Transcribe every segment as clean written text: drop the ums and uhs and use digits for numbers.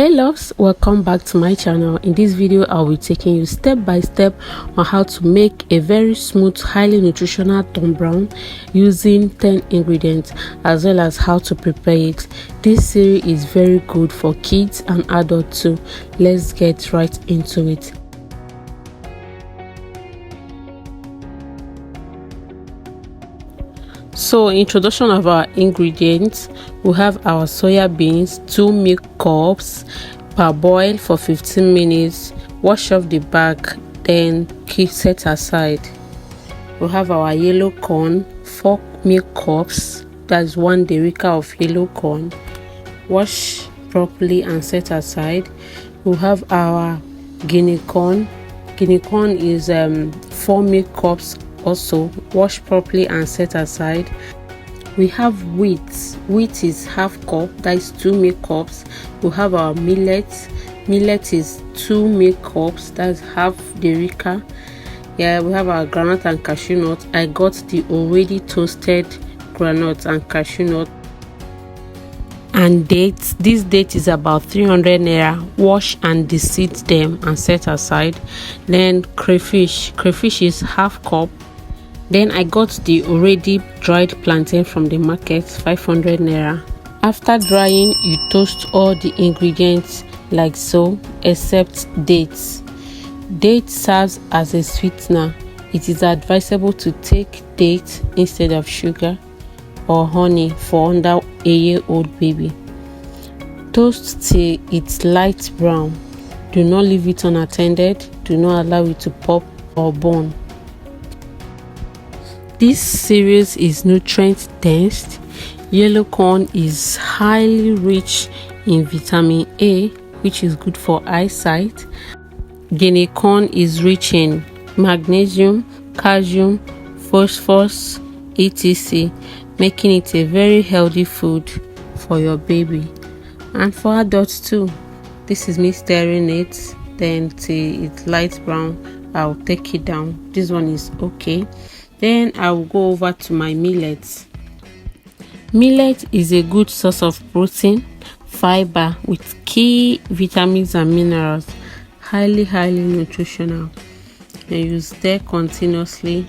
Hey loves, welcome back to my channel. In this video I'll be taking you step by step on how to make a very smooth, highly nutritional Tombrown using 10 ingredients, as well as how to prepare it. This series is very good for kids and adults too. Let's get right into it. So, introduction of our ingredients: we have our soya beans, 2 milk cups, parboil for 15 minutes, wash off the back, then keep set aside. We have our yellow corn, 4 milk cups, that's 1 derica of yellow corn, wash properly and set aside. We have our Guinea corn. Guinea corn is 4 milk cups, also wash properly and set aside. We have wheat is half cup, that is 2 milk cups. We have our millet is 2 milk cups, that's half derica. We have our groundnut and cashewnut. I got the already toasted groundnut and cashewnut. And dates, this date is about 300 naira. Wash and de-seed them and set aside. Then crayfish is half cup. Then I got the already dried plantain from the market, 500 naira. After drying, you toast all the ingredients like so, except dates. Dates serves as a sweetener. It is advisable to take dates instead of sugar or honey for under a year-old baby. Toast till it's light brown. Do not leave it unattended. Do not allow it to pop or burn. This series is nutrient dense. Yellow corn is highly rich in vitamin A, which is good for eyesight. Guinea corn is rich in magnesium, calcium, phosphorus, etc., making it a very healthy food for your baby and for adults too. This is me stirring it, then till it's light brown, I'll take it down. This one is okay. Then I will go over to my millet. Millet is a good source of protein, fiber with key vitamins and minerals, highly nutritional. And you stir continuously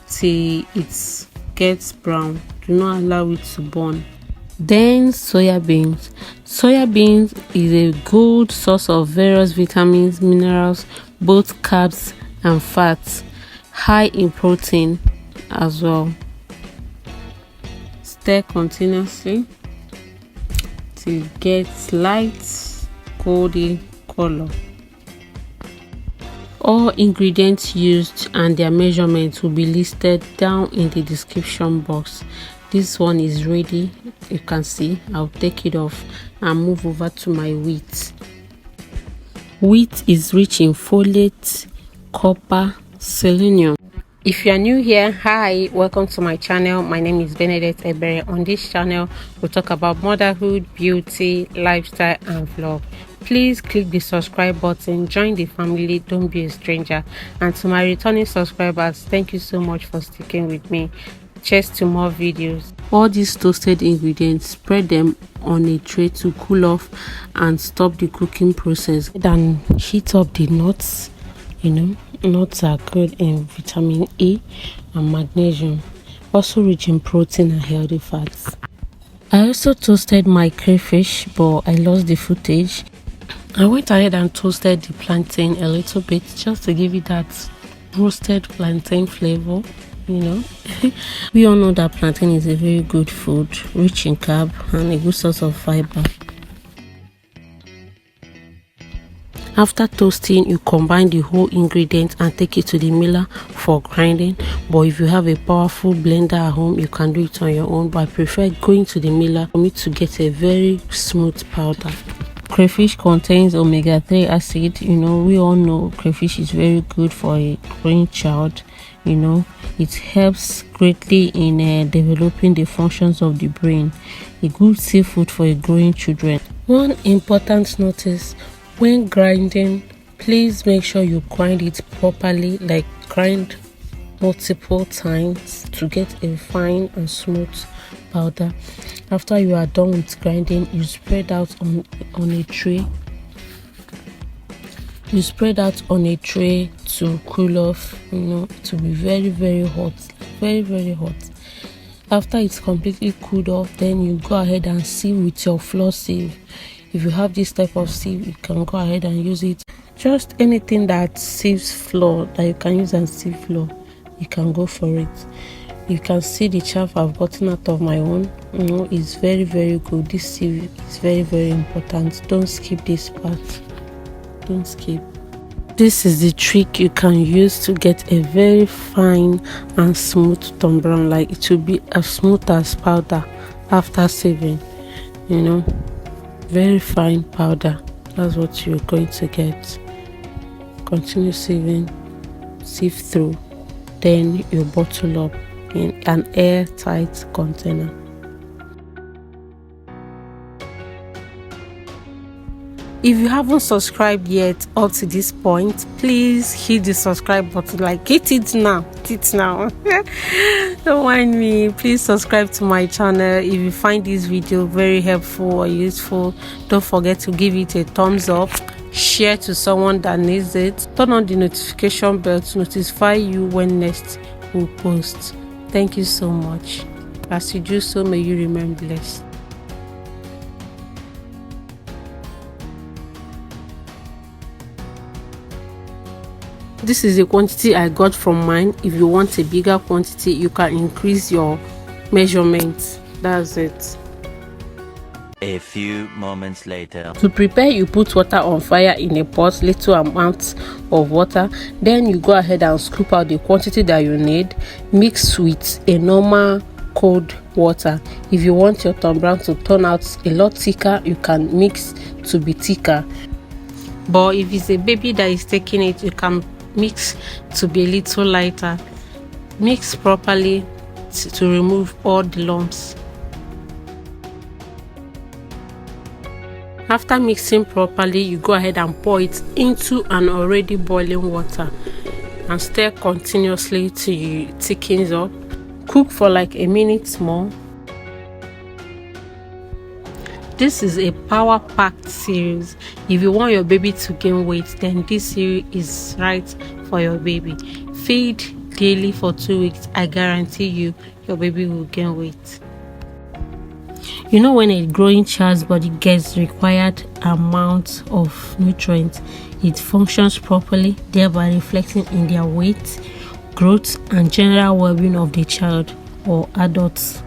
till it gets brown. Do not allow it to burn. Then soya beans. Soya beans is a good source of various vitamins, minerals, both carbs and fats, high in protein as well. Stir continuously till it gets light golden color. All ingredients used and their measurements will be listed down in the description box. This one is ready. You can see I'll take it off and move over to my wheat. Wheat is rich in folate, copper, selenium. If you are new here, hi, welcome to my channel. My name is Benedict Ebere. On this channel we'll talk about motherhood, beauty, lifestyle and vlog. Please click the subscribe button, join the family, don't be a stranger. And to my returning subscribers, thank you so much for sticking with me. Cheers to more videos. All these toasted ingredients, spread them on a tray to cool off and stop the cooking process. Then heat up the nuts. Nuts are good in vitamin A and magnesium, also rich in protein and healthy fats. I also toasted my crayfish, but I lost the footage. I went ahead and toasted the plantain a little bit just to give it that roasted plantain flavor. We all know that plantain is a very good food, rich in carb and a good source of fiber. After toasting, you combine the whole ingredients and take it to the miller for grinding. But if you have a powerful blender at home, you can do it on your own, but I prefer going to the miller for me to get a very smooth powder. Crayfish contains omega-3 acid. We all know crayfish is very good for a growing child. It helps greatly in developing the functions of the brain. A good seafood for a growing children. One important notice: when grinding, please make sure you grind it properly, like grind multiple times to get a fine and smooth powder. After you are done with grinding, you spread out on a tray You spread that on a tray to cool off. To be very hot, very hot. After it's completely cooled off, then you go ahead and sieve with your flour sieve. If you have this type of sieve, you can go ahead and use it. Just anything that sieves flour, that you can use and sieve flour, you can go for it. You can see the chaff I've gotten out of my own. It's very good. This sieve is very important. Don't skip this part. Don't skip. This is the trick you can use to get a very fine and smooth Tombrown. Like, it will be as smooth as powder after sieving. Very fine powder. That's what you're going to get. Continue sieving, sieve through, then you bottle up in an airtight container. If you haven't subscribed yet up to this point, please hit the subscribe button. Like, hit it now. Don't mind me. Please subscribe to my channel. If you find this video very helpful or useful, don't forget to give it a thumbs up, share to someone that needs it, turn on the notification bell to notify you when next we'll post. Thank you so much. As you do so, may you remain blessed. This is the quantity I got from mine. If you want a bigger quantity, you can increase your measurements. That's it. A few moments later. To prepare, you put water on fire in a pot, little amount of water. Then you go ahead and scoop out the quantity that you need. Mix with a normal cold water. If you want your Tombrown to turn out a lot thicker, you can mix to be thicker. But if it's a baby that is taking it, you can mix to be a little lighter. Mix properly to remove all the lumps. After mixing properly, you go ahead and pour it into an already boiling water and stir continuously till it thickens up. Cook for like a minute more. This is a power-packed series. If you want your baby to gain weight, then this series is right for your baby. Feed daily for 2 weeks. I guarantee you, your baby will gain weight. When a growing child's body gets required amount of nutrients, it functions properly, thereby reflecting in their weight, growth, and general well-being of the child or adults.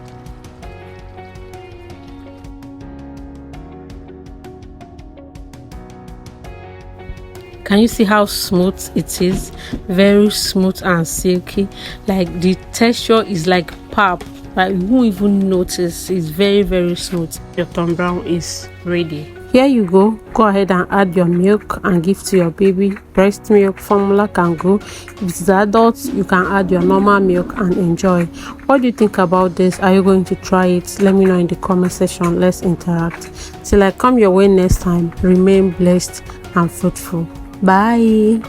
Can you see how smooth it is? Very smooth and silky. Like, the texture is like pap. Like, you won't even notice. It's very smooth. Your Tombrown is ready. Here you go. Go ahead and add your milk and give to your baby. Breast milk formula can go. If it's adults, you can add your normal milk and enjoy. What do you think about this? Are you going to try it? Let me know in the comment section. Let's interact. Till I come your way next time, remain blessed and fruitful. Bye.